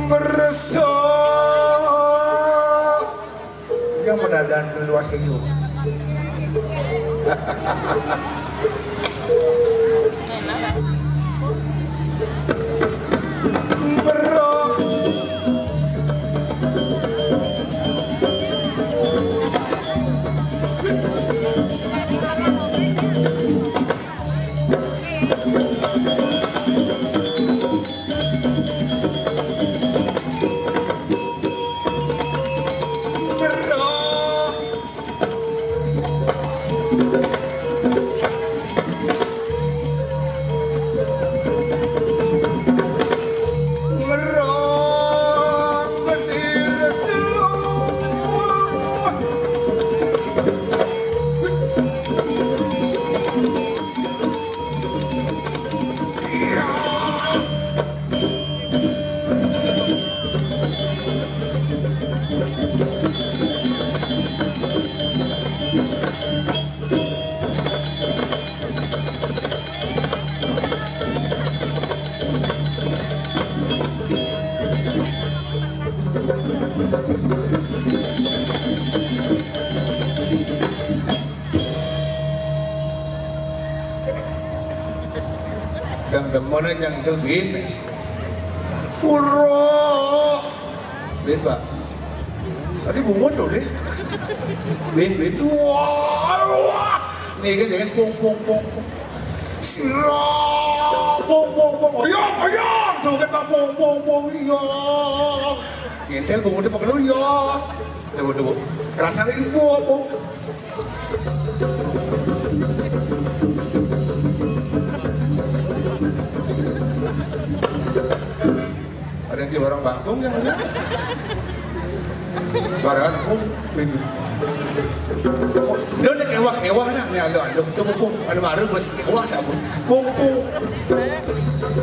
Meresap yang menadan keluar senyum. Berok dan demone yang itu bin puro bin pak tadi bungut tuh deh bin wah nih kan jangan pung sirah pung ayam tuh kan pak pung ayam ngentel bungut pakai lu ya debu kerasa info pung ada yang orang Bangkong yang ada barangan minggu dia udah kewah dah ni ada pung ada baru bos kewah dah pung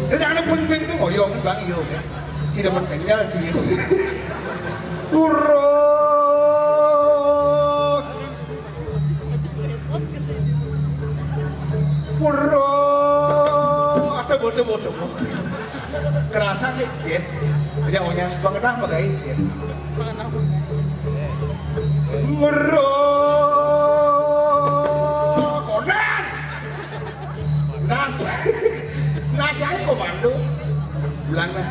dia jangan pun tu ngoyong bang iyo si dapat tinggal si puro ada bodoh kerasa nih jet jangan yang pengenah pakai jet konan nasa komando bilang lah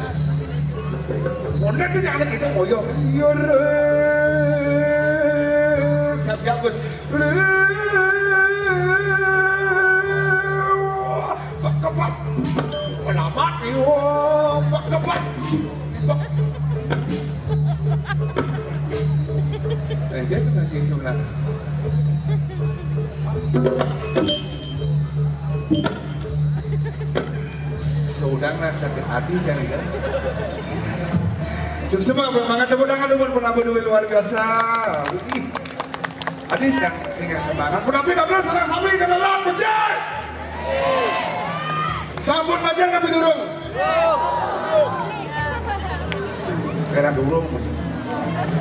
konan tuh jangan gitu ngoyong siap bos kepat melamat kepat dia kena cium lah seudanglah sakit hati cari kan semua bermangat tepuk tangan pun luar biasa Adis dan sehingga semangat pun tapi kabel sarang sapi dan lawan pecah sambut majar nabi durung kira durung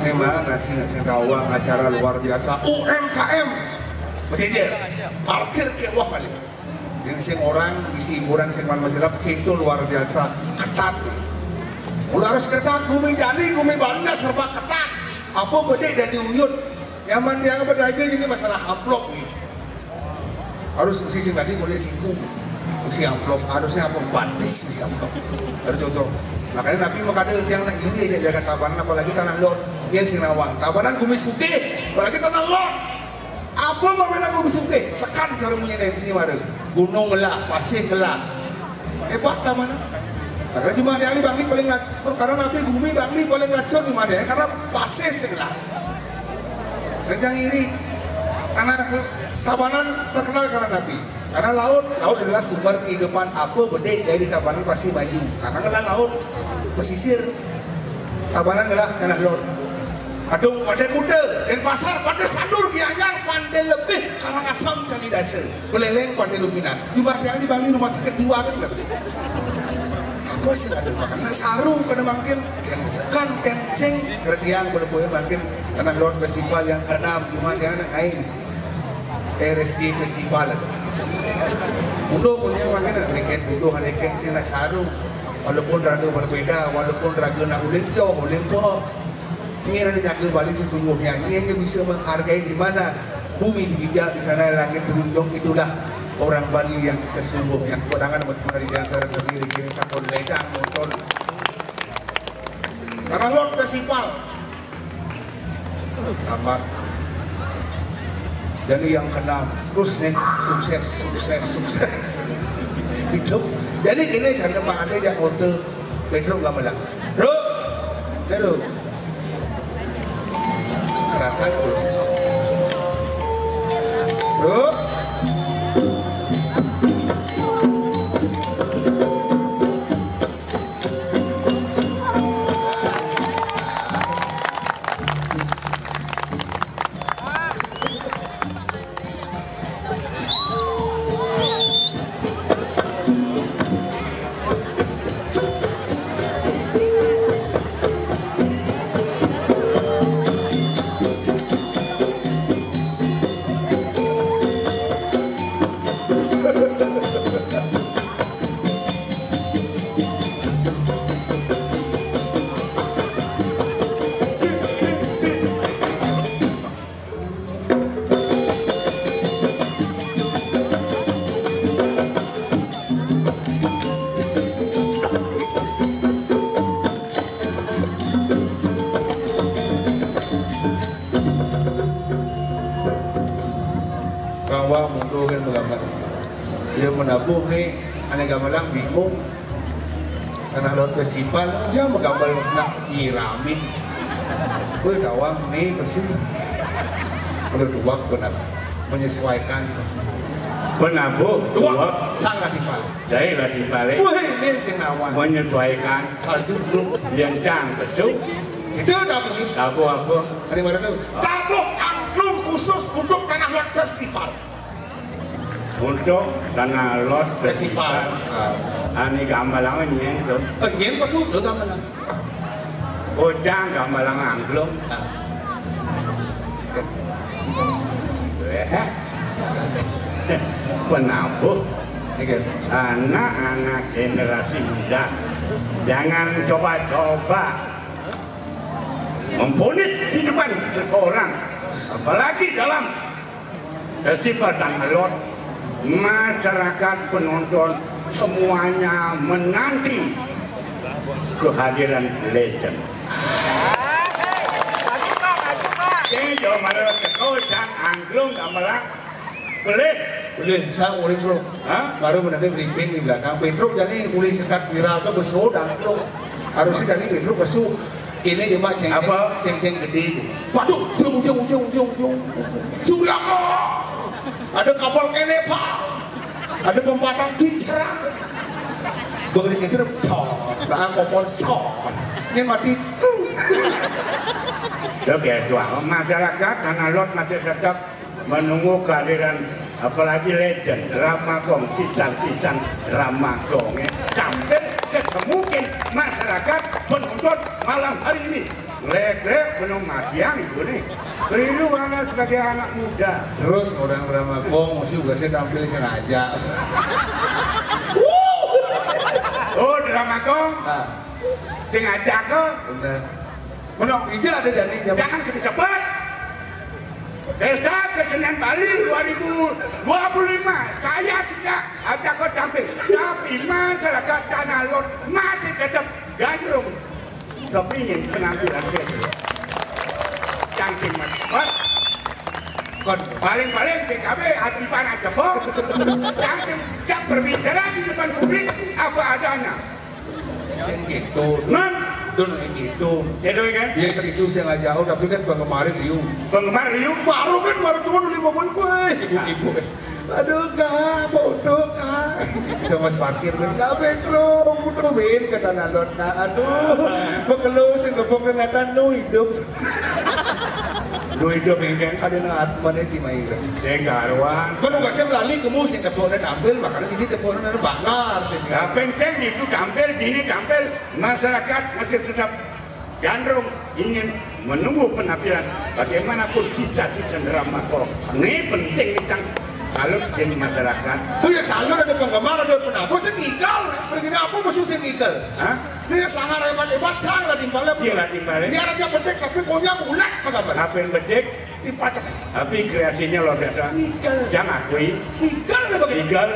memang nasi rawang acara luar biasa UMKM berjejer parkir kewah kali yang sing orang isi hiburan sing majelap itu luar biasa ketat udah harus ketat gumi jali gumi banda serba ketat apa beda dari uyut nyaman yang berdaya ini masalah amplop nih harus sisi tadi mulai singgung mesti amplop harusnya apa batis mesti amplop harus contoh makanya Nabi makanya yang ini aja jaga tabanan apalagi tanah lot yang sinawang tabanan kumis putih apalagi tanah lot apa mana kumis putih sekan cara punya dari sini mari gunung ngelak pasir ngelak hebat tabanan karena di mana yang bangkit paling lacur karena Nabi bumi bangkit paling lacur di mana karena pasir ngelak dan ini karena tabanan terkenal karena Nabi karena laut adalah sumber kehidupan apa beda dari tabanan pasti maju karena adalah laut pesisir tabanan adalah tanah laut adung pada kuda dan pasar pada sandur gianyar pandai lebih karang asam cari dasar beleleng pandai lupinan jumlah yang di Bali rumah sakit jiwa kan nggak bisa apa sih ada karena sarung pada makin yang sekan tensing kerdiang pada poin makin tanah laut festival yang ke-6 cuma yang air RSD Festival. Undo punya makin mereka undo hadikan sila saru. Walaupun raga berbeda, walaupun raga nak ulin po, ini yang dijaga balik sesungguhnya. Ini yang bisa menghargai di mana bumi dipijak di sana langit beruntung, itulah orang Bali yang sesungguhnya. Kudangan mengenai dasar sendiri kini sakon ledang motor. Karena Lord Festival, tamat. Jadi yang keenam, terus nih sukses hidup. Jadi kini saya Pak Ade jak order Pedro nggak malah. Bro, kerasan bro. Kawa mundur kan menggambar. Dia menabuh nih, aneh gamalang bingung. Karena Lord Festival, dia menggambar nak nyiramin. Gue kawang nih bersih. Udah dua benar menyesuaikan. Penabuh Dua sangat dibalik. Saya lah dibalik. Wah, ini sinawan. Menyesuaikan Salju belum. yang cang besuk. Itu dapur. Tabu apa? Dari mana tuh? Dapur angklung khusus untuk tanah Lord Festival. Untuk tanah Lord Festival. Ani gamalang nyen tu. Nyen masuk ke gamalang. Ojang gamalang angklung. Penabuh anak-anak generasi muda, jangan coba-coba mempunit kehidupan seseorang, apalagi dalam festival Tanah Lot. Masyarakat penonton semuanya menanti kehadiran legend. Jadi mana kau jangan angklung gamalang boleh. Saya boleh bro. Baru menanti briefing di belakang. Pedro jadi tulis sekat viral ke besodang bro. Harusnya jadi Pedro besok. Ini cuma ceng-ceng gede itu. Waduh, ujung. Suriako. Ada kapal Kenepa. Ada pempatang bicara. Gue ngeri sekira, nah kapal sok. Ini mati. Oke, masyarakat Tanah Lot masih tetap menunggu kehadiran apalagi legend Ramakong, sisan-sisan Ramakong sampai mungkin masyarakat penonton malam hari ini lek penuh matian itu nih keliru karena sebagai anak muda. Terus orang Ramakong mesti juga saya tampil sengaja. Oh Ramakong sengaja kok bener menok hijau ada jadi jangan cepat. Delta Kesenian Bali 2025 saya tidak ada kau tampil, tapi masyarakat Tanah Lot masih tetap gandrung kepingin penampilan besok. Cangking cepat. Kon paling-paling PKB hati panas cepok. Cangking jak berbicara di depan publik apa adanya. Segitu. Don gitu. Gitu kan? Dia kan itu saya nggak jauh tapi kan penggemar Liu. Penggemar Liu baru turun 5 bulan gue. Ibu-ibu. Aduh kak, bodoh kak. Udah mas parkir kan kak Pedro, butuhin ke Tanah Lot. Aduh, bekelus ngepok ngatan nu hidup. Lu hidup ini kan? Ada nak mana sih main? Saya karuan. Kalau nggak saya melalui kamu saya teleponan ambil, makanya ini teleponan bakar. Nah, penting itu tampil, ini tampil masyarakat masih tetap gandrung ingin menunggu penampilan bagaimanapun cita-cita drama kok. Ini penting tentang kalau di masyarakat. Oh ya salur ada penggemar ada penabur sengikal. Pergi apa musuh sengikal? Hah? Ini sangat hebat-hebat sangat timpalnya. Iya timpalnya. Dia raja bedek tapi konya ulat apa? Apa yang bedek? Dipacak. Tapi kreasinya luar biasa. Ikal. Jangan akui. Ikal apa? Ikal.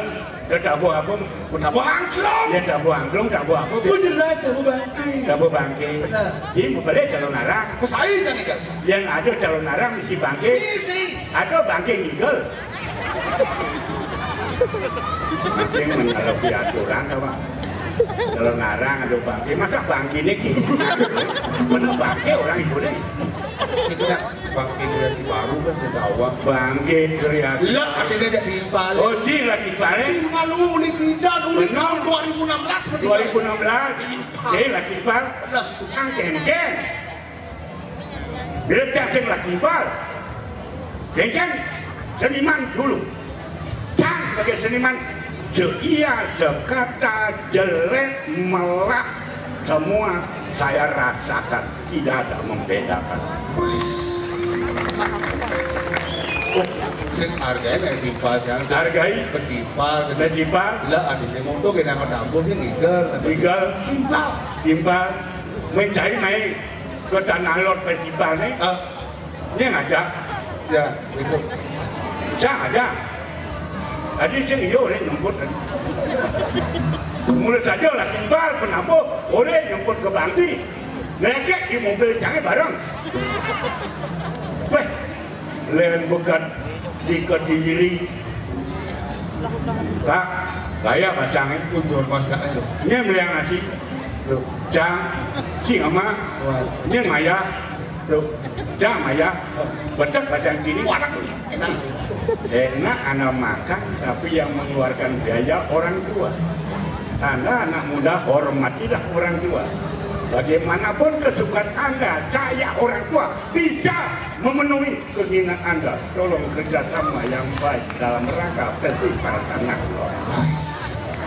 Dia tabu apa? Tabu angklung. Dia tabu angklung, tabu apa? Oh jelas tabu bangkai. Tabu bangkai. Benar. Jadi mau balik calon arang. Saya jangan ikal. Yang ada calon arang misi bangkai. Misi. Ada bangkai ikal. Masing menghadapi aturan apa? Kalau narang ada bangkai, masa bangkai ini gitu? Bener bangkai orang Indonesia. Sebenarnya bangkai kreasi baru kan sedawang. Bangkai kreasi. Lah artinya jadi timpal. Oh lah timpal. Timpal mulai tidak dulu tahun 2016. 2016. Jadi lah timpal. Angkeng. Bila tiap-tiap lah timpal. Geng-geng. Seniman dulu, sebagai seniman, ia sekata jelek melak semua saya rasakan, tidak ada membedakan. Sing harganya kayak timpal jangan Hargai bertimpal lah ada yang mau kena dapur sih tigal timpal mencari naik ke tanah lot festival nih dia ngajak ya itu saya ada. Tadi saya iyo oleh nyemput. Mulai saja lah timbal kenapa oleh nyemput ke Bangki. Lecek di mobil canggih bareng. Weh, lain bukan di Kediri. Kak, gaya pasangin. untuk masaknya loh. Ini melihat nasi. Cang, cing ama. Ini maya. Cang maya. Betul pasang sini. Enak anak makan, tapi yang mengeluarkan biaya orang tua. Anda anak muda, hormatilah orang tua. Bagaimanapun kesukaan Anda, saya orang tua bisa memenuhi keinginan Anda. Tolong kerjasama yang baik dalam rangka festival anak lo.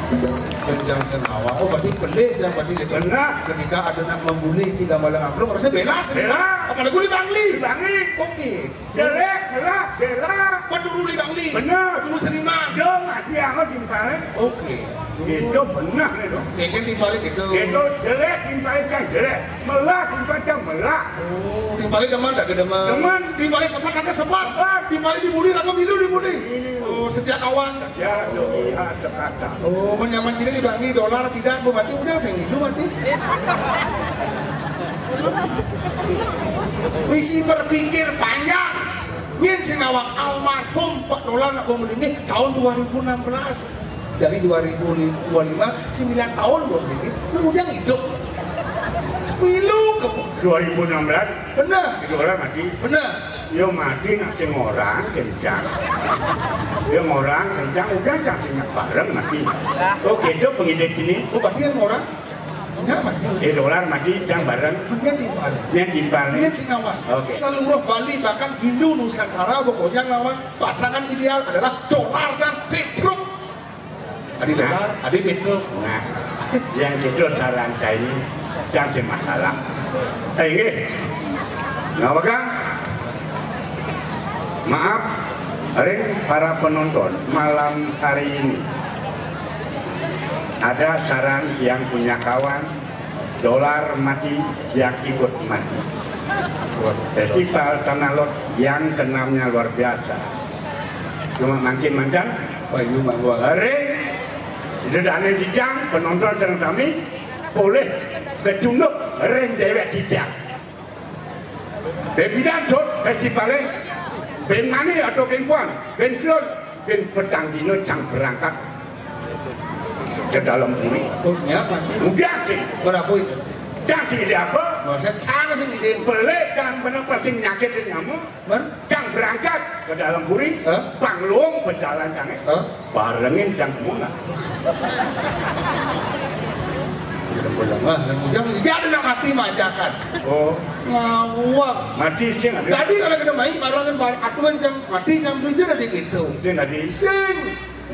Kencang senawa. Oh berarti pelik jangan berarti Benar. ketika ada nak membuli jika malang amplong harusnya bela. Apalagi di Bangli. Oke. Jelek, bela. Peduli Bangli. Benar. Terus seniman. Dia masih yang timpalnya. Oke. Itu benar itu. Kayaknya timpalnya gitu. Itu jelek timpalnya jelek, melak timpalnya melak. Oh, timpalnya deman tak deman. Deman. Timpalnya sempat kagak sempat. Timpalnya dibuli apa milu dibuli. Oh, sejak kawan. Ya, iya ada kata. Oh, menyaman Cina di Bangli dolar tidak, berarti udah saya hidup berarti. Misi berpikir panjang. Min sinawang almarhum Pak Dolar nak memiliki tahun 2016. Dari 2025 9 tahun belum ini. Kemudian hidup. Milu ke 2016 benar. itu orang mati. Benar. Dia mati nak sing orang kencang. Dia orang kencang udah cakinya bareng mati. Oke, itu pengidek ini. Oh, berarti yang orang enggak mati. Dolar mati jang bareng. Menyetimpal. Yang timpal. Ini Sinawan. Oke. Seluruh Bali bahkan Hindu Nusantara pokoknya lawan pasangan ideal adalah Dolar dan Petruk. Adi Dolar, Adi Petruk. Nah, yang gitu saran saya ini jangan masalah. Ini, nggak kan? Maaf, hari para penonton malam hari ini ada saran yang punya kawan Dolar mati yang ikut mati. Festival Tanah Lot yang kenamnya luar biasa. Cuma makin mandan, Bayu Mangwa. hari itu dana jijang penonton serang kami boleh kecunduk ring dewek jijang. Bebidan tot festivalnya ben mani atau ben puan, ben flor, ben petang dino cang berangkat ke dalam bumi. Oh, ya, Pak. Udah sih, Berapa itu? cang sih dia apa? Masa cara sih ini. Boleh cang benar pasti nyakitin kamu. Ber? Cang berangkat ke dalam bumi, panglung berjalan cangnya, barengin cang semula. Tidak boleh lah. Jangan jadi nak mati majakan. Oh, Ngawak. mati sih nggak? Tadi kalau kena main barangan barang atuan jam mati jam 7 ada gitu. Sih nggak di. Sing.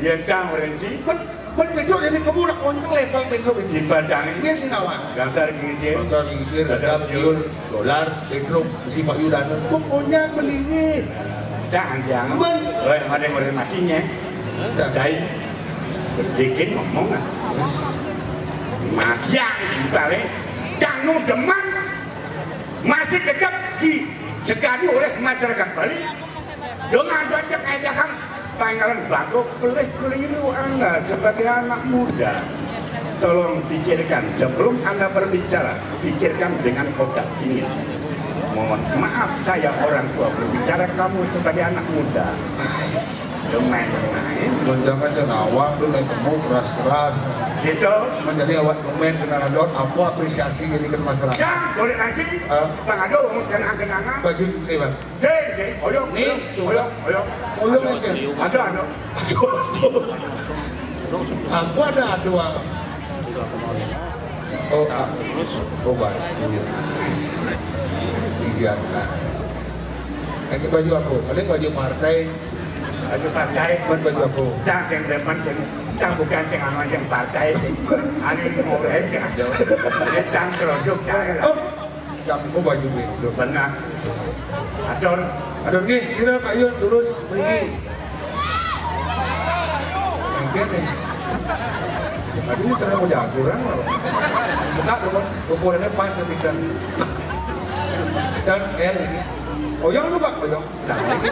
Yang cang orange, Ben Pedro jadi kamu udah kontak level Pedro ini. Dibacane Nyen Sinawang. gambar ngisir. Bangsa ngisir, dadap, yun, dolar, Pedro, si Pak Yudana. Pokoknya melingit. Jangan. Ben. Oi, mari matinya. Dai. Berdikit ngomong ah. Majang balik. Jangan deman. Masih tetap disegani oleh masyarakat Bali. Dengan banyak ajakan pangkalan bako keliru Anda sebagai anak muda. Tolong pikirkan sebelum Anda berbicara, pikirkan dengan otak dingin. Mohon maaf saya orang tua berbicara kamu sebagai anak muda. Main-main. Jangan senawang tuh naik temu keras-keras. Gitu. Menjadi awak komen kenal dot apa apresiasi ini ke masyarakat. Jangan boleh nanti. Bang Ado kenang-kenangan. Baju ini bang. Oyong nih. Oyong ini. Ado. Aku ada dua. Oh, oh baik. Ini baju aku. Ini baju partai. Baju partai. Baju aku. Jangan yang depan jangan bukan jangan yang partai. Ani mau jangan. Jangan kerojuk jangan. Oh, jangan aku baju ini. Benar. Ador gini. Sira kayu terus pergi. Mungkin nih. Aduh, ini terlalu jagoan loh. Enggak, ukurannya pas tapi dan L ini. Oyong lu Pak, oyong. Nah, ini.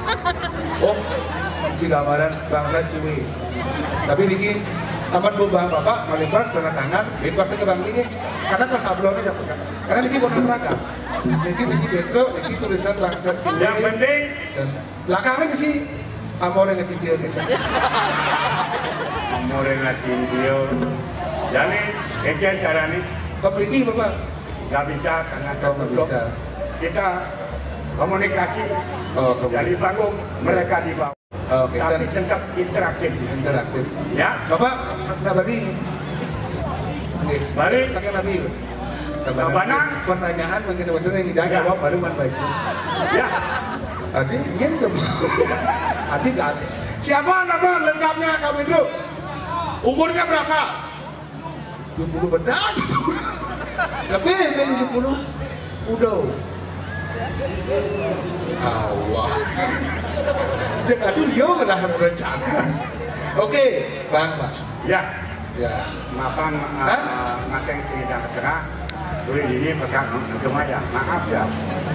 Oh, si gambaran bangsa Ciwi. Tapi niki taman bang bapak malibas tanda tangan, lipat ke bang ini. Karena ke sablonnya dapat kan. Karena niki warna meragam. Niki misi Pedro, niki tulisan bangsa Ciwi. yang penting Dan belakangnya misi Amore Ngecindio gitu. Amore Ngecindio. Jadi, ejen caranya Kompliki bapak. nggak bisa karena Nggak bisa. kita komunikasi dari panggung mereka di bawah. Oke, Tapi dan tetap interaktif. interaktif. Ya, Bapak, nabari. Balik. Sakit nabi. Babana. Pertanyaan mungkin bener yang tidak jawab baru man baju. ya. Adi, ingin dong. Adi kan. Siapa nama lengkapnya kamu itu? Umurnya berapa? 70 benar. Lebih dari 70. Udah. Awah. Jangan dulu lah rencana. Oke, Bang, Pak. Ya, Ya. maafan masing tidak segera. Dulu ini pegang cuma ya, maaf ya.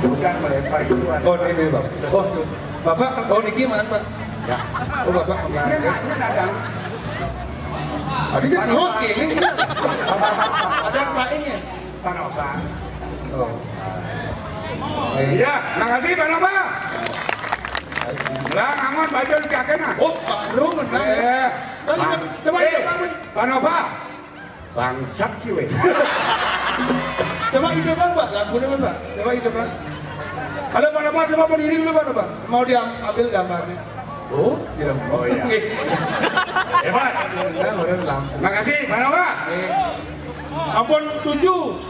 Bukan melempar itu. Oh, ini Bang. Oh, Bapak, oh niki mana, Pak? Ya. Oh, Bapak enggak. Ini ada. Tadi kan terus ini. Ada lainnya. Panoba. Oh. Ya, makasih Panoba. Lah, aman baju dikakena. Oh, baru menang. Coba itu, Panoba. Bangsat sih weh. Coba ide Bang, Pak. Lampunya Bang, Pak. Coba ide Bang. Halo Pak Nova, coba berdiri dulu Pak Nova. Mau diambil gambarnya. Oh, tidak mau. Oh iya. Hebat. Nah, baru lampu. Makasih Panoba. Ampun 7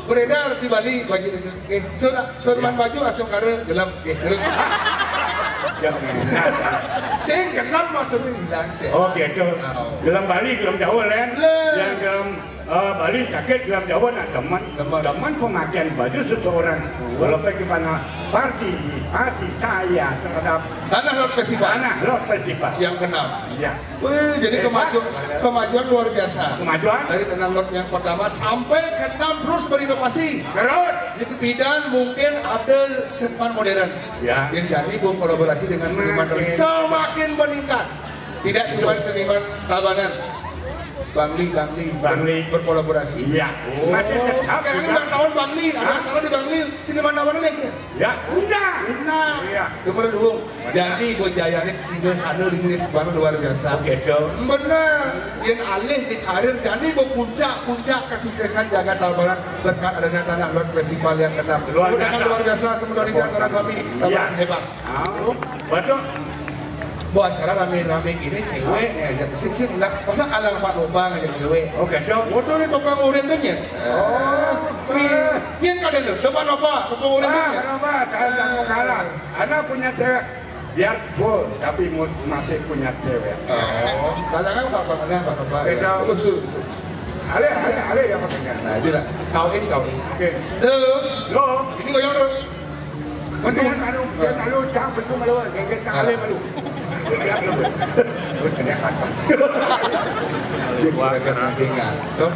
beredar di Bali baju itu. Surman baju asal kare gelap. Terus. Saya kenal maksudnya hilang sih. Oh gitu. Dalam Bali, dalam Jawa lain. Yang dalam Bali sakit, dalam Jawa nak teman. Teman pemakaian baju seseorang. Walaupun gimana partisipasi saya terhadap Tanah Lot Festival. Tanah Lot Festival. Yang kenal. Iya. Wih, jadi kemajuan luar biasa. Kemajuan? Dari Tanah Lot yang pertama sampai ke 6 terus berinovasi. Terus? Dan mungkin ada seniman modern. Ya. Yang jadi berkolaborasi dengan seniman modern. Semakin meningkat. Tidak cuma seniman Tabanan. Bangli berkolaborasi. Iya. Masih tetap Yang juga. ulang tahun Bangli, ada acara di Bangli, seniman Tabanan ya? Ya, udah. Iya. Kemudian dulu. Jadi gue jayanya single sana di sini baru luar biasa. Gitu. Benar. Yang alih di karir jadi puncak kesuksesan Jagat Tabanan berkat adanya Tanah Lot Festival yang ke-6. Luar biasa. Luar biasa sebenarnya di antara suami Tabanan hebat. Betul. Buat acara rame-rame gini cewek ya aja sih enggak masa kalah Pak Lobang aja cewek. Oke, Cok. Waduh ini topeng urin dengnya. Yang kalian depan apa? Topeng urin dengnya. Kenapa? Saya tidak mau kalah. Anda punya cewek biarpun tapi masih punya cewek. Oh, kadang-kadang bapak. Kita usul. Ale yang makanya. Nah, itulah. Kau ini. Oke. Lo, ini kau yang lo. Mendingan anu cang betul malu, kayak ale malu. Kena kata. Wah, kena tinggal. Tuh.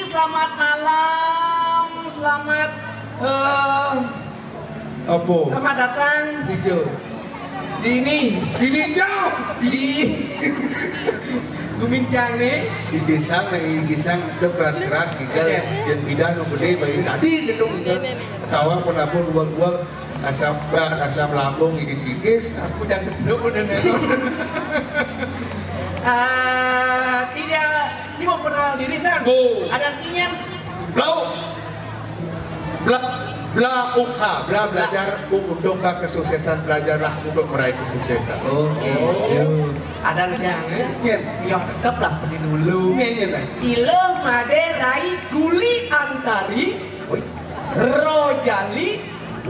Selamat malam, selamat selamat datang di Gumincang nih. Di gisang itu keras-keras gitu. Yang bidan gede bayi tadi gedung gitu. Tawa pun buang-buang asam lambung ini sikis. Aku jangan seduk udah melon. Tidak, cuma perkenal diri san. Ada cinyem. Belajar untuk kesuksesan, belajarlah untuk meraih kesuksesan. Oke. Ada jangan. Yang tetap lah seperti dulu. Ilo made rai guli antari, Rojali,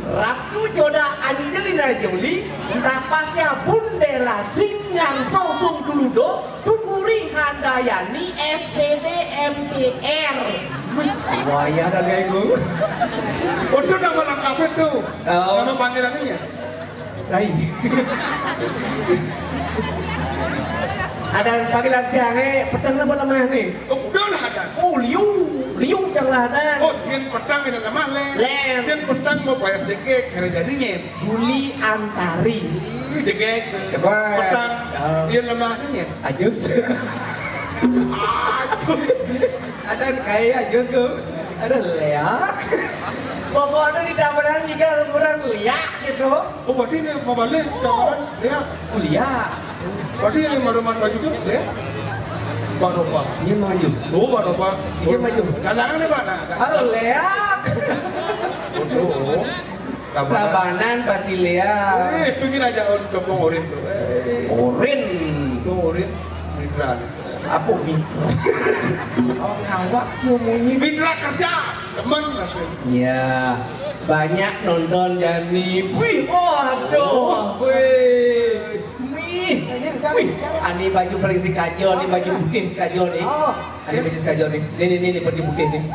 Ratu Joda Angelina Jolie, Tapasya Bundela Singang Sosung Duludo, Tukuri Handayani SPD MTR. Wah ya ada kayak gue. Oh itu nama lengkapnya tuh. Nama panggilannya? Lain. Ada panggilan jange, petang apa namanya nih? Oh udah lah ada. Oh liu jangan ada. Oh yang petang itu nama lem. Yang petang mau bayar sedikit, cara jadinya. Guli antari. Jegek. Petang. Dia lemahnya. Ajus. Ada kayak ajus gue. Ada leak. Pokoknya di dapatan tiga orang liak gitu. Oh berarti ini mau balik dapatan liak. Liak. Berarti ini rumah baju tuh liak. Pak Dopa. Ini maju. Oh Pak Dopa. Ini maju. Kadang-kadang nih Pak. Aduh leak. Oh. Tabanan pasti liak. Itu kira aja untuk orin tuh. Orin. Mitra. Apa mitra? Oh ngawak semuanya. Mitra kerja. Teman. Iya. Banyak nonton Jani. Wih, waduh. Wih. Ani baju paling si Kajo, ini baju bukit si Kajo nih. Ani baju si Kajo nih. Ini pergi bukit nih.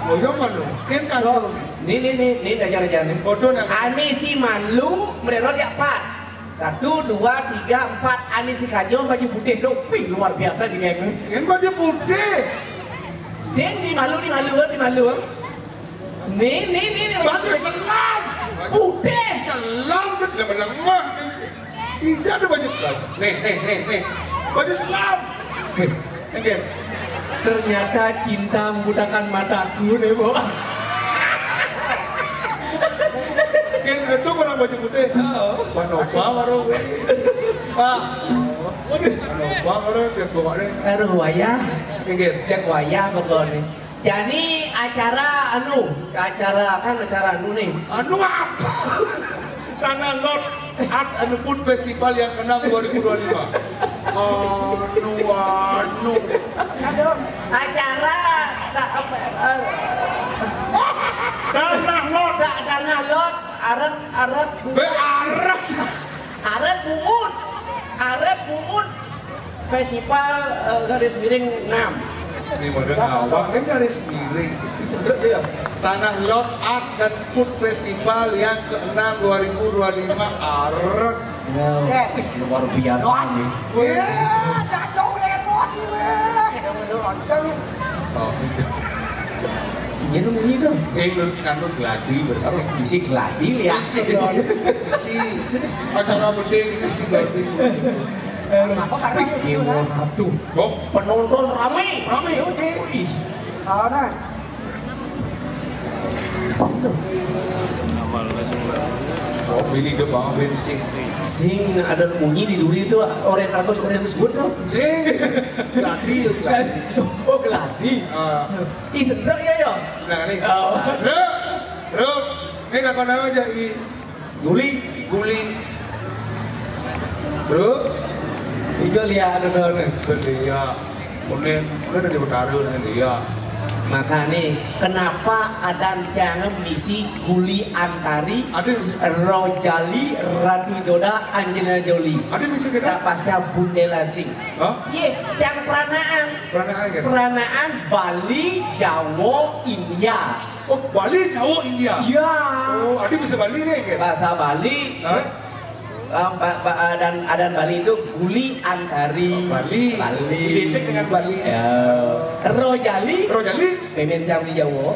Oh iya mana? Kan Kajo. Ini jajar-jajar nih. Foto nak. Ani si Malu, mereka dia 4. 1, 2, 3, 4. Ani si Kajo baju putih tuh. Wih, luar biasa juga ini. Kan baju putih. Sen di Malu. Nih. Baju selam. Putih. Selam lemah. Tidak ada baju. Nih. Baju selam. Enggak. Ternyata cinta membutakan mataku nih, Bo. Kan itu orang baju putih. Panopa baru. Pak. Panopa baru terbawa deh. Aduh wayah. Enggak. Jak wayah pokoknya. Jadi acara anu nih. Anu apa? Tanah Lot Art and Food Festival yang ke-6 2025. Anu. Aduh, acara Tanah Lot. Tanah Lot, aret Buun. Festival garis miring 6. Ini model awak kan garis miring. Disebut dia. Tanah Lot Art dan Food Festival yang ke-6 2025 Aret. Ya, luar biasa nih. Jatuh lemot Oh, Iya namanya dong. Kanu gladi bersih. Bisi gladi ya. Bisi acara gede ini bisi gladi. Apa karena itu lah? Aduh, Oh, penonton rame. Wih. Oh, nah. oh ini deh bang bensin. Sing ada bunyi di duri itu oren sebut dong. Sing gladi. Oh gladi. Ih sebentar ya yo. Nah nih. Bro, ini nama aja i. Guli. Bro, Ijo lihat dong. dia. Unen di Betara dia. Makanya kenapa ada jangan misi Guli Antari Ada Rojali Ratu Joda Angelina Jolie ada bisa kita. tak pasca Bundela Singh. Hah? Ye, jangan peranaan Peranaan kan? peranaan Bali, Jawa, India. Oh, Bali, Jawa, India. Ya. Oh, ada bisa Bali nih kan? Bahasa Bali. Hah? Dan adan Bali itu Guli Antari. Bali. Identik dengan Bali. Ya. Rojali. Pemencang di Jawa.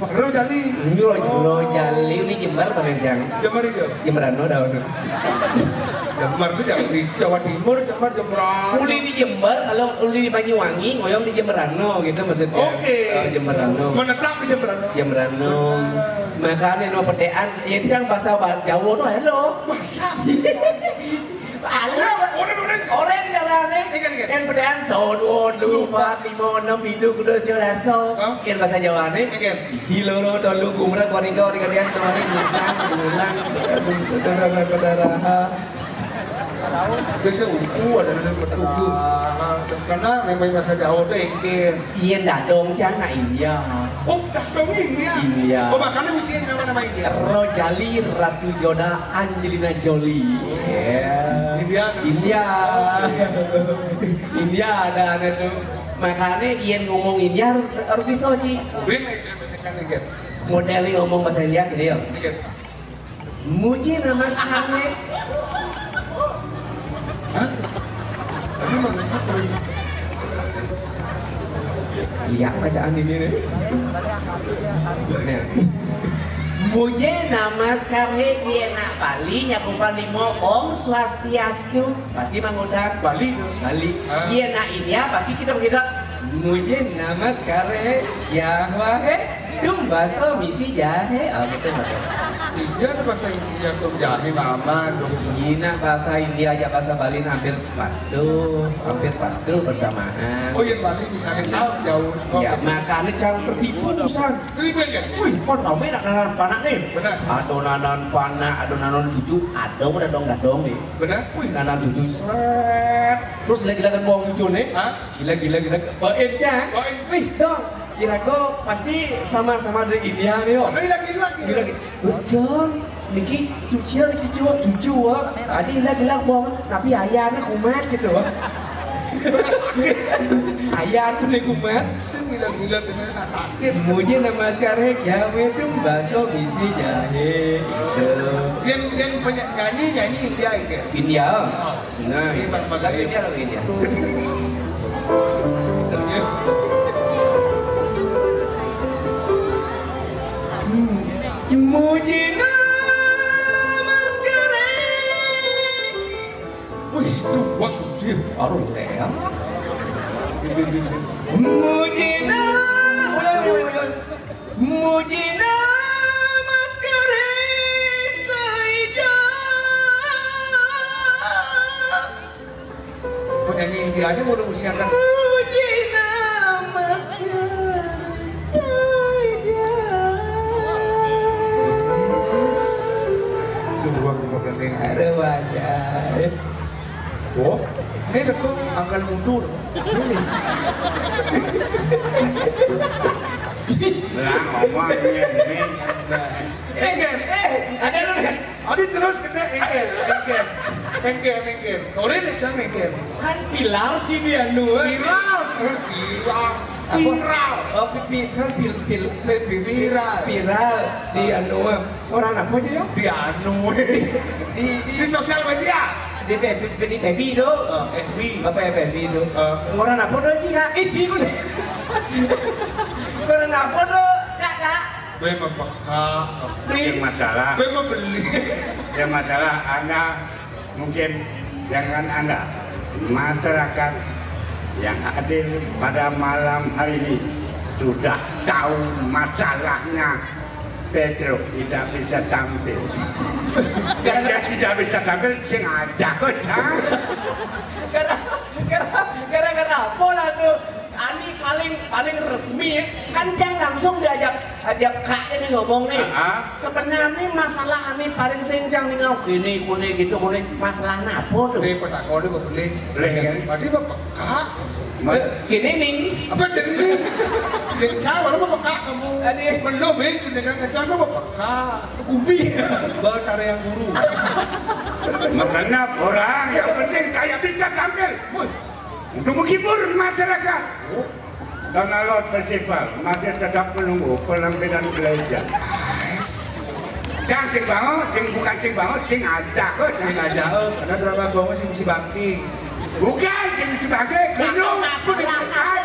Rojali. Ini Rojali ini Jember pemencang. Jember itu. Jemberano daun. Jember itu jangan di Jawa Timur, Jember. Uli di Jember, kalau uli di Banyuwangi, ngoyong di Jemberano gitu maksudnya. Oke. Jemberano. Menetap di Jemberano. Jemberano. Makanya no pedean, yencang bahasa Jawa tuh halo. Masa? Halo. Orang caranya. Ikan. Yang pedean sono lupa lima enam hidup kudu silaso. Yang bahasa Jawa nih. Ikan. Cici loro tolu kumrat waringga kalian kemarin susah ulang darah. Biasa uku ada uku. Karena memang bahasa Jawa itu ingin. Iya dadong cana India. Oh, dong India. India. Oh, makanya misi nama-nama India. Rojali Ratu Joda Angelina Jolie. India ada tuh. Makanya Ian ngomong India harus bisa Ci. Bring aja bahasa India. Modelnya ngomong bahasa India gitu ya. Muji nama sahamnya. Hah? Tapi mana apa ini? Iya bacaan ini nih. Muje nama sekarang enak Bali nyakupan limo Om Swastiastu pasti mengundang Bali. Iya nak India pasti kita begitu. Muje nama sekarang yang wahe dumbaso misi jahe gitu Iya ada bahasa India tuh jahe aman. Gina bahasa India aja bahasa Bali hampir padu bersamaan. Oh yang Bali misalnya tahu jauh. Ya makanya jangan tertipu usan. Terima kan? Wih, kok tau nak nanan panak nih? Benar. Adonanan panak, adonanan cucu, adong nih. Benar? Wih, nanan cucu seret. Terus gila-gila kan buang cucu nih. Hah? Gila. Baik cang. Wih, dong. Kira-kira pasti sama-sama dari India nih yo. Lagi. Betul. Niki cuci cucu. Adi gila buang. Tapi ayahnya kumat gitu. Ayah nih kumat. Gila kena nak sakit. Mungkin nama sekarang gawe dong baso bisi jahe gitu. Yang nyanyi India itu. India. Nah, ini lagu India. Muji nama sekarang. Wih, tuh waktu dia. Aduh, ya. Muji nama sekarang saja. Penyanyi Indianya mau usiakan. Muji nama sekarang saja. Itu waktu ning. Ada wajah. Oh, ini dekok angkal mundur. Lah ngomong ini. Engger. Ada lu kan? Adi terus kita engger. Kore nih jangan engger. Kan pilar sih dia nu. Viral. Oh, viral di anu orang apa aja ya? Di anu. Di sosial media. Di baby do. Apa ya baby do? Orang apa do sih kak? Iji gue. Orang apa do kak? Gue mempeka. Yang masalah. Gue membeli. Yang masalah Anda mungkin jangan Anda masyarakat yang hadir pada malam hari ini sudah tahu masalahnya. Pedro tidak bisa tampil. Dia tidak bisa tampil, sing aja kok. Gara-gara apa lah tuh? Ani paling resmi kan jangan langsung diajak kak ini ngomong nih. Sebenarnya masalah Ani paling senjang nih ngau gini gitu masalahnya apa tuh? Ini petakon itu beli. Tadi mempeka. Gini nih. Apa jadi? Yang cawal mempeka kamu. Belum ini dengan ngejar mempeka. Kumbi. Batar yang guru. Makanya orang yang penting kayak bisa tampil untuk menghibur masyarakat. Dan Alot Festival masih tetap menunggu penampilan belajar. Jangan bukan sing banget, sing ajak kok. Sing aja, karena drama bawah sih mesti bangking. Bukan sing sebagai belum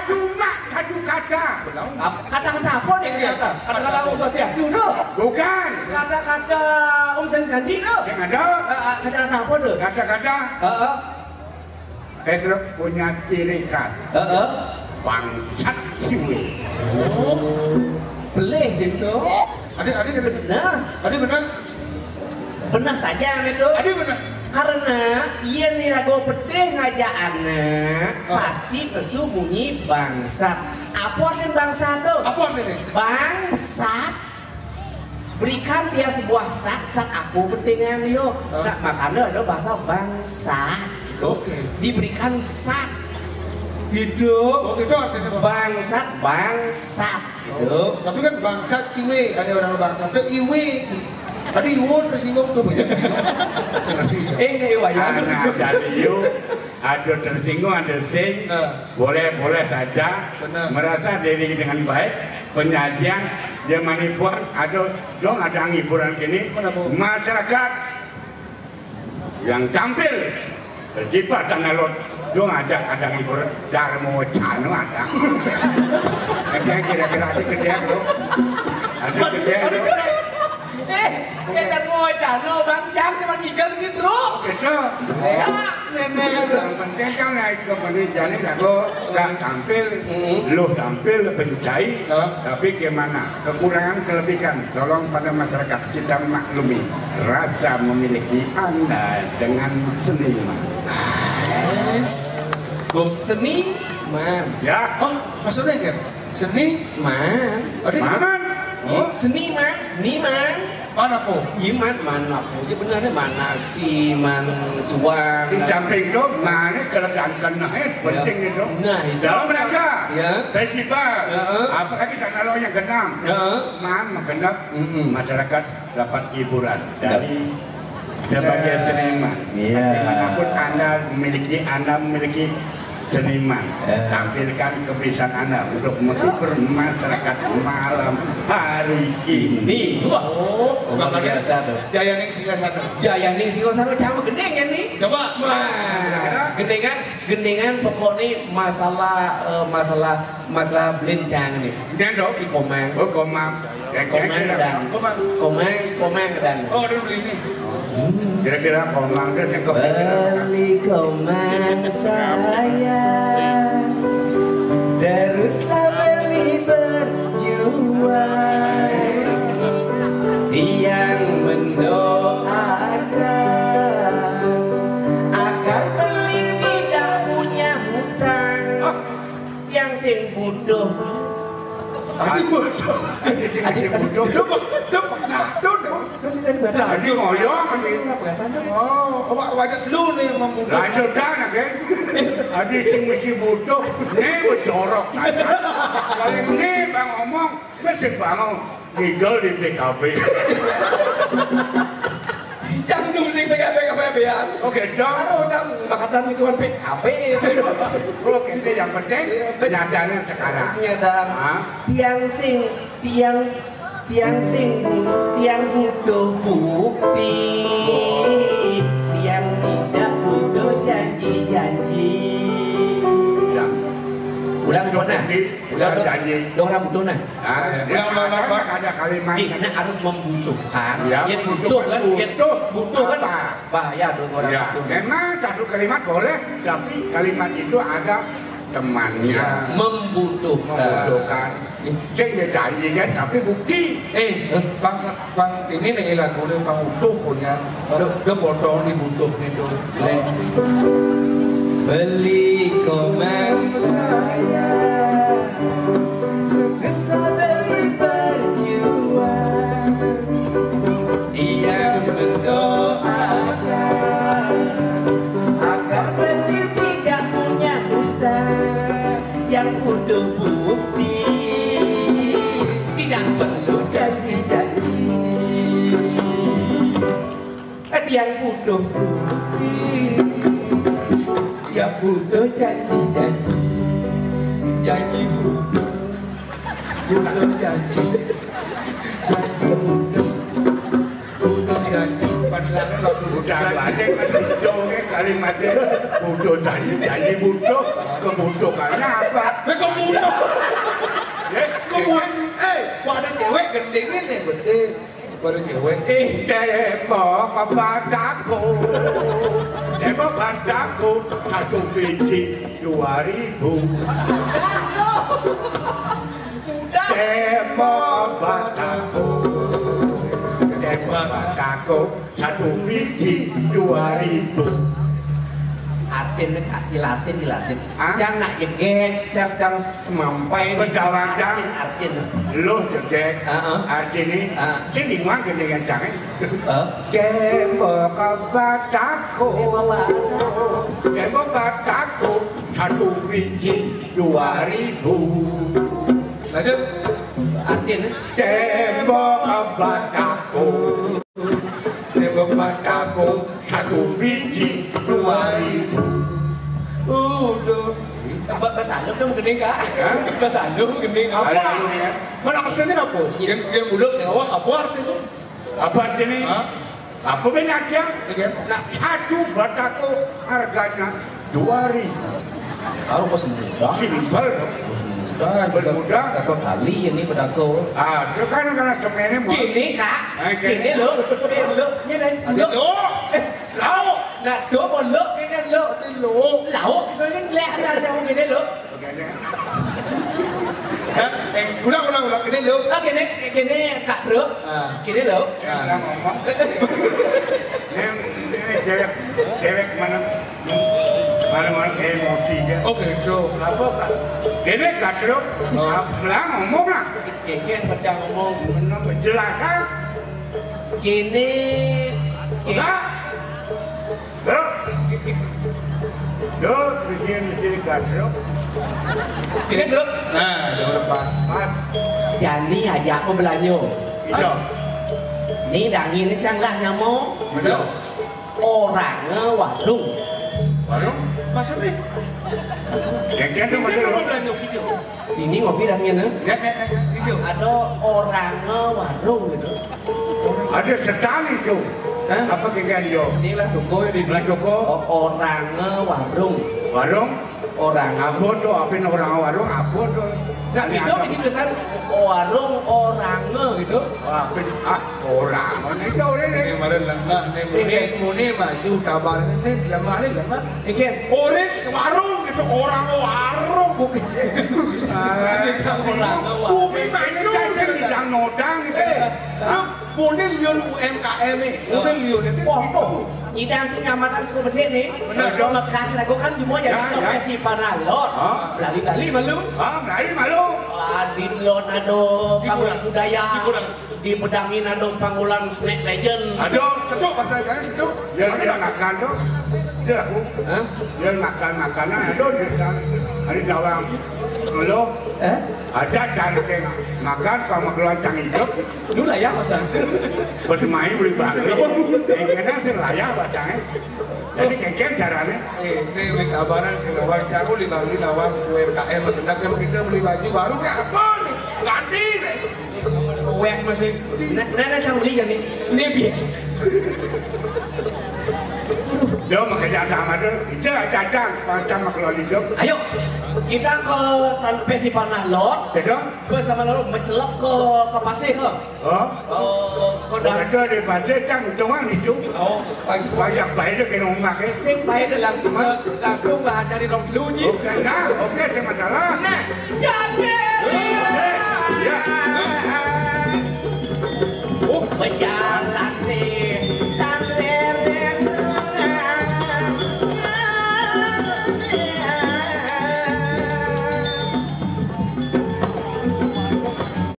cuma satu kata. Kata-kata apa nih kata? Kata-kata Swastiastu dulu. Bukan. Kata-kata Sandi dulu. Yang ada. Kata-kata apa dulu? Kata-kata. Pedro punya ciri khas. Bangsat ciwi. Boleh sih itu. Adik ada Nah, adik benar. benar saja itu. Adik benar. Karena iya nih rago pedih ngajak anak pasti pesu bunyi bangsat. Apa arti bangsat tuh? Apa artinya? Bangsat. Berikan dia sebuah sat aku pentingan yo. Nah, makanya ada bahasa bangsat. Oke. Diberikan sat. Gitu. Oh gitu artinya bangsat gitu. Tapi kan bangsat ciwe, ada orang bangsat itu iwe. Tadi iwon tersinggung tuh banyak. Ini wajah. Jadi yuk, ada tersinggung, ada sing, boleh saja merasa diri dengan baik. Penyajian dia manipuan, ada hiburan kini masyarakat yang tampil berkibar tanah lot. Dong ada hiburan Darmo Cano ada. Kira-kira ada kedai tuh. Ada kedai. Ya Darmo Cano Bang Jang cuma tinggal gitu. Gitu. Yang penting kan naik ke pendidikan aku nggak tampil, lu tampil pencai, tapi gimana kekurangan kelebihan tolong pada masyarakat kita maklumi rasa memiliki Anda dengan seniman. Seniman. Ya. Oh, maksudnya kan? Seniman. Mana? Oh, Seniman. mana po? Iman mana po? Dia benarnya mana si man cuang. Di samping itu mana kelebihan penting itu. Nah, itu. Dalam mereka. Ya. Festival. Apalagi tanah yang genap. Genap masyarakat dapat hiburan dari sebagai seniman. Bagaimanapun Anda memiliki seniman, tampilkan kebiasaan Anda untuk menghibur masyarakat malam hari ini. Oh, luar biasa tuh. Jayaning Singasana. Jayaning Singasana cama gendeng ya nih. Coba. Gendengan pokoknya masalah belincang nih. Gendong di Komang. Oh, Komang. Komang dan. Oh, dulu ini. Kira-kira Komang itu yang kepikiran. Beli Komang saya, teruslah beli berjuang, yang mendoakan agar beli tidak punya hutang, yang sing butuh. Adik bodoh. Terus saya dibaca. Jadi ngoyong kan. Oh, wajah lu nih membunuh. Lanjut kan kan. Adi sing mesti butuh nih berjorok kan. Kali ini bang ngomong mesti bangun gigol di PKB. Canggung sing PKB-an. Oke, dong. Karo cang makatan itu kan PKB. Oke, yang penting kenyataannya sekarang. Kenyataan. Tiang butuh bukti. Tiang tidak butuh janji-janji. Ulang janji. Dong rambut dona. Ada kalimat. Karena harus membutuhkan. Ya, yang butuh kan bahaya dong orang ya, itu. memang satu kalimat boleh, tapi kalimat itu ada temannya. Membutuhkan. Saya janji kan, tapi bukti. Bang ini nih lagu nih bang utuh punya. Dia bodong dibutuh itu. Beli komen saya Segesah beli berjuang Ia mendoakan Agar beli tidak punya hutang Yang butuh bukti Tidak perlu janji-janji Yang butuh bukti Yang butuh janji-janji Janji butuh janji Janji butuh janji Padahal lagu udah balik kalimatnya butuh janji butuh kebutuhannya apa? kebutuh. Ada cewek gendingin nih gede. Ada cewek. Depok padaku 1 biji 2.000. Depok padaku 1 biji 2.000. Artinya kak dilasin jangan nak jegek jangan semampai Penjawaan artinya lo jegek artinya sini mah dengan jangan Depok padaku 1 biji 2.000. Lanjut. artinya Depok padaku 1 biji 2.000. bahasa Anda tuh gede kak bahasa Anda gede Mana artinya apa? Yang budak Jawa apa artinya? Apa artinya? Apa benarnya? Nah, 1 bataku harganya 2.000. Taruh pas muda Simpel. bermuda kasar kali ini pedako Itu kan karena semuanya gini kak gini lo ini lo lau nah do còn lo ini lo lau itu ini lẹ ra trong gini lo ulang ini lu. Gini kak bro gini lo Kita ngomong ini cewek mana emosi dia. Oke, bro. Apa kak? Gini kak bro lah ngomong lah gini baca ngomong penjelasan gini enggak bro bikin kak bro gini bro Nah, udah lepas. Jani aja aku belanja Iso ini dangin ini canglah nyamuk Betul. orangnya warung Maksudnya? Kek itu masih Ini belanja hijau. ini ngopi dangin Ya, hijau. ada orangnya warung gitu ada setali tuh. Apa kegiatan yo? ini lah toko ini Lah toko orangnya warung orang apa tuh? Apa orang warung apa tuh? nggak gitu di tulisan warung orangnya gitu Apa orang? Ini orang Ini ini. kemarin lemah, ini muni maju kabar ini lemah. ikan Orange warung gitu, orang warung bukan. orangnya warung Bumi Ini cacar bidang nodang gitu. Muni liun UMKM nih, muni liun itu. foto Nyidang sing nyamatan suku bersih nih. Benar. Kalau Mekah lagu kan cuma jadi ke festival nalot. Lali-lali malu. Melayu malu. Di Lon ado panggung budaya. Di Pedangin ado panggulan Snack Legend. Seduk bahasa saya seduk. Dia makan tuh. Dia aku. Dia makan makanan ada di hari Jawang. Lo ada cara kayak makan kalau keloncang hidup. Dulu lah ya masa. Bermain beli balik. Kayaknya sih layak bacanya. Jadi kayak caranya. Ini kabaran si Nawang Caku di Bali Nawang UMKM mengendak yang kita beli baju baru kayak apa nih? Ganti nih. Wek masih. Nana cang beli kan nih. Ini biar. Dia kerja sama tuh. Itu cacang macam kalau hidup. Ayo kita ke festival Nahlot. Betul. Terus sama lalu mencelap ke pasir ke. Ke Ada di pasir cang hitungan itu. Banyak baik itu kena umak ya. Sing baik langsung lah dari Rom Luji. Oke, nah, oke, ada masalah. Nah, ya. Berjalan nih